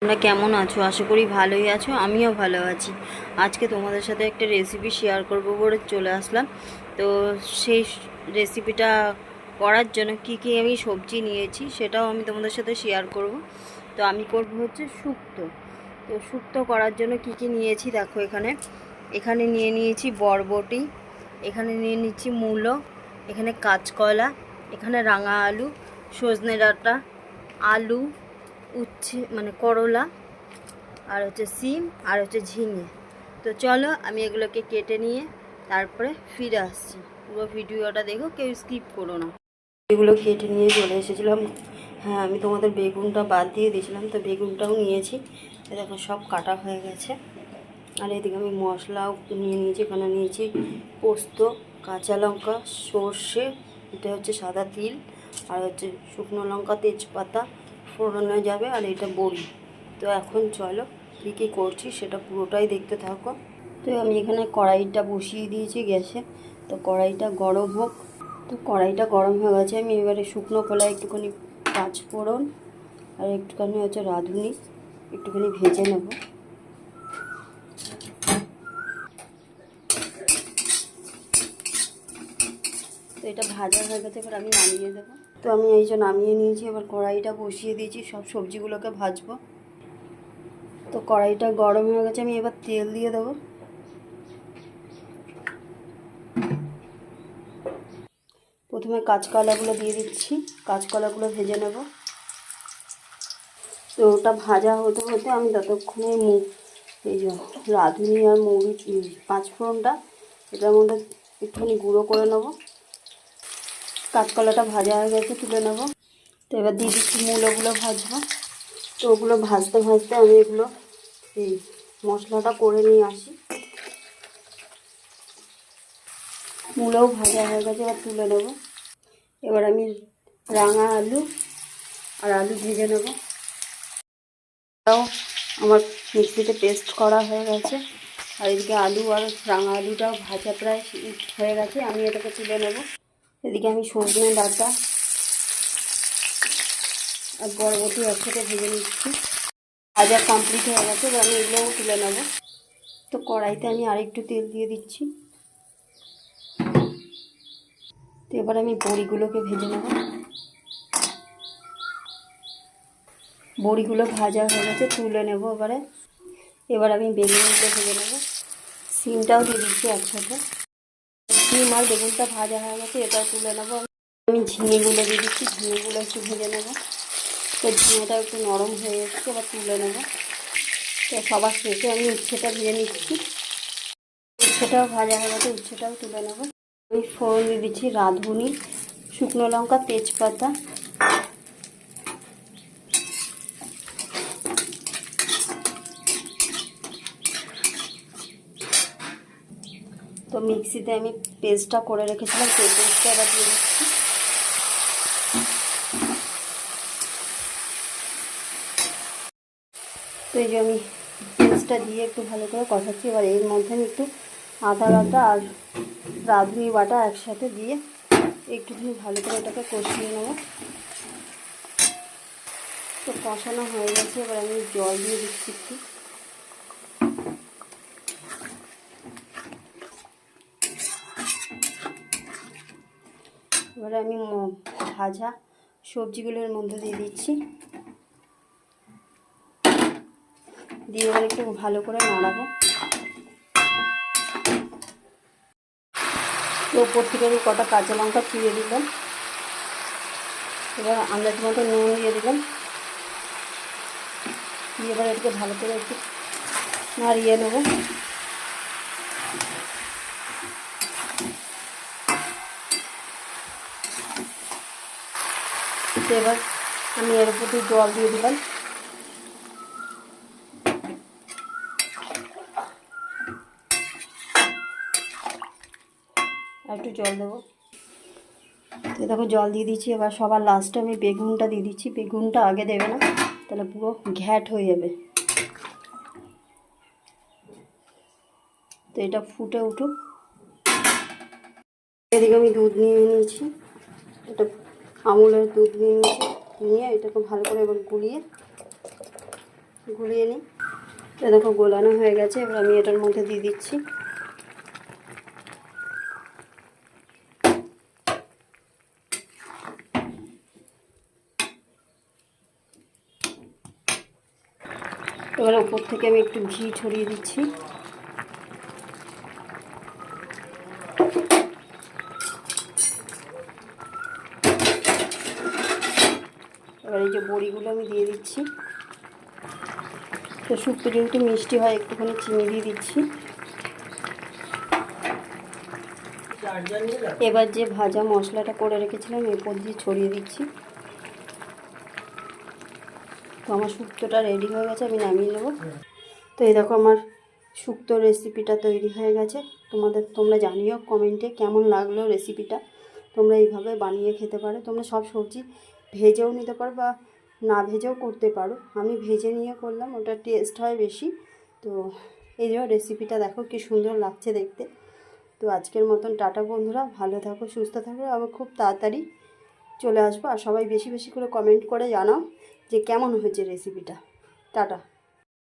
তোমরা কেমন আছো? আশা করি ভালোই আছো, আমিও ভালো আছি। আজকে তোমাদের সাথে একটা রেসিপি শেয়ার করব বলে চলে আসলাম। তো সেই রেসিপিটা করার জন্য কি আমি সবজি নিয়েছি সেটাও আমি তোমাদের সাথে শেয়ার করব। তো আমি করব হচ্ছে শুক্তো। তো শুক্তো করার জন্য কি নিয়েছি দেখো, এখানে নিয়ে নিয়েছি বরবটি, এখানে নিয়ে নিচ্ছি মূলো, এখানে কাঁচকলা, এখানে রাঙা আলু, সজনে ডাঁটা, আলু, উচ্ছে মানে করলা, আর হচ্ছে সিম, আর হচ্ছে ঝিঙে। তো চলো আমি এগুলোকে কেটে নিয়ে তারপরে ফিরে আসছি। পুরো ভিডিওটা দেখো, কেউ স্কিপ করো না। এগুলো কেটে নিয়ে চলে এসেছিলাম। হ্যাঁ, আমি তোমাদের বেগুনটা বাদ দিয়ে দিয়েছিলাম, তো বেগুনটাও নিয়েছি। দেখো সব কাটা হয়ে গেছে। আর এদিকে আমি মশলাও নিয়ে নিয়েছি। এখানে নিয়েছি পোস্ত, কাঁচা লঙ্কা, সর্ষে, এটা হচ্ছে সাদা তিল, আর হচ্ছে শুকনো লঙ্কা, তেজপাতা ফোড়নে যাবে, আর এটা বড়ি। তো এখন চলো কী করছি সেটা পুরোটাই দেখতে থাকো। তো আমি এখানে কড়াইটা বসিয়ে দিয়েছি গ্যাসে। তো কড়াইটা গরম হোক। তো কড়াইটা গরম হয়ে গেছে। আমি এবারে শুকনো কলাই একটুখানি পাঁচফোড়ন আর একটুখানি হচ্ছে রাঁধুনি একটুখানি ভেজে নেব। তো এটা ভাজা হয়ে গেছে, এবার আমি নামিয়ে দেবো। তো আমি এই যে নামিয়ে নিয়েছি। এবার কড়াইটা বসিয়ে দিয়েছি, সব সবজিগুলোকে ভাজবো। তো কড়াইটা গরম হয়ে গেছে, আমি এবার তেল দিয়ে দেবো। প্রথমে কাঁচকলাগুলো দিয়ে দিচ্ছি, কাঁচকলাগুলো ভেজে নেব। তো ওটা ভাজা হতে হতে আমি ততক্ষণে এই যে রাঁধুনি আর মৌরি পাঁচফোড়নটা এটার মধ্যে একটুখানি গুঁড়ো করে নেব। কাঁচকলাটা ভাজা হয়ে গেছে, তুলে নেব। তো এবার দিয়ে দিচ্ছি মূলোগুলো ভাজবো। তো ওগুলো ভাজতে ভাজতে আমি এগুলো এই মশলাটা করে নিয়ে আসি। মূলোও ভাজা হয়ে গেছে, এবার তুলে নেব। এবার আমি রাঙা আলু আর আলু ভেজে নেব। তাও আমার মিক্সিতে পেস্ট করা হয়ে গেছে। আর এদিকে আলু আর রাঙা আলুটাও ভাজা প্রায় হয়ে গেছে, আমি এটাকে তুলে নেব। এদিকে আমি সজনে ডাঁটা আর বরবটি একসাথে ভেজে নিচ্ছি। ভাজা কমপ্লিট হয়ে গেছে, এবার আমি এগুলোও তুলে নেব। তো কড়াইতে আমি আরেকটু তেল দিয়ে দিচ্ছি। তো এবার আমি বড়িগুলোকে ভেজে নেব। বড়িগুলো ভাজা হয়ে গেছে, তুলে নেব এবারে। এবার আমি বেগুনগুলো ভেজে নেব। সিমটাও দিয়ে দিচ্ছি একসাথে। সিম আর বেগুনটা ভাজা হয়ে গেছে, এটাও তুলে নেব। আমি ঝিঙেগুলো দিয়ে দিচ্ছি, ঝিঙেগুলো একটু ভেজে নেব। তো ঝিঙেটা একটু নরম হয়ে এসেছে, এবার তুলে নেব। তো সবার শেষে আমি উচ্ছেটা ভেজে নিচ্ছি। উচ্ছেটাও ভাজা হয়ে গেছে, উচ্ছেটাও তুলে নেব। আমি ফোড়ন দিয়ে দিচ্ছি রাঁধুনি, শুকনো লঙ্কা, তেজপাতা। তো মিক্সিতে আমি পেস্টটা করে রেখেছিলাম, সেই পেস্টটা এবার দিয়ে দিচ্ছি। তো এই যে আমি পেস্টটা দিয়ে একটু ভালো করে কষাচ্ছি। এবার এর মধ্যে আমি একটু আদা বাটা আর রাঁধুনি বাটা একসাথে দিয়ে একটুখানি ভালো করে এটাকে কষিয়ে নেব। তো কষানো হয়ে গেছে, এবার আমি জল দিয়ে দিচ্ছি একটু। এবারে আমি ভাজা সবজিগুলোর মধ্যে দিয়ে দিচ্ছি, দিয়ে এবার একটু ভালো করে নাড়াবো। তো ওপর থেকে আমি কটা কাঁচা লঙ্কা চিড়ে দিলাম। এবার আন্দাজ মতো নুন দিয়ে দিলাম, দিয়ে এবার এটাকে ভালো করে একটু নাড়িয়ে নেব। তো এবার আমি এর উপর দিয়ে জল দিয়ে দিলাম। আর একটু জল দেবো। তো দেখো জল দিয়ে দিচ্ছি। এবার সবার লাস্টে আমি বেগুনটা দিয়ে দিচ্ছি। বেগুনটা আগে দেবে না, তাহলে পুরো ঘ্যাট হয়ে যাবে। তো এটা ফুটে উঠুক। এদিকে আমি দুধ নিয়ে নিয়েছি, এটা আমুলের দুধ নিয়ে নিয়েছি। নিয়ে এটাকে ভালো করে এবার গুলিয়ে গুলিয়ে নিই। তো দেখো গোলানো হয়ে গেছে, এবার আমি এটার মধ্যে দিয়ে দিচ্ছি। এবার ওপর থেকে আমি একটু ঘি ছড়িয়ে দিচ্ছি। এবার এই যে বড়িগুলো আমি দিয়ে দিচ্ছি। তো শুক্তো যেহেতু মিষ্টি হয় একটুখানি চিনি দিয়ে দিচ্ছি। এবার যে ভাজা মশলাটা করে রেখেছিলাম এরপর দিয়ে ছড়িয়ে দিচ্ছি। তো আমার শুক্তোটা রেডি হয়ে গেছে, আমি নামিয়ে নেব। তো এই দেখো আমার শুক্তো রেসিপিটা তৈরি হয়ে গেছে। তোমরা জানিও কমেন্টে কেমন লাগলো রেসিপিটা। তোমরা এইভাবে বানিয়ে খেতে পারো। তোমরা সব সবজি ভেজেও নিতে পারো বা না ভেজেও করতে পারো। আমি ভেজে নিয়ে করলাম, ওটা টেস্ট হয় বেশি। তো এই যে রেসিপিটা দেখো কি সুন্দর লাগছে দেখতে। তো আজকের মতন টাটা বন্ধুরা, ভালো থাকো, সুস্থ থাকো। আবার খুব তাড়াতাড়ি চলে আসবো। আর সবাই বেশি বেশি করে কমেন্ট করে জানাও যে কেমন হয়েছে রেসিপিটা। টাটা।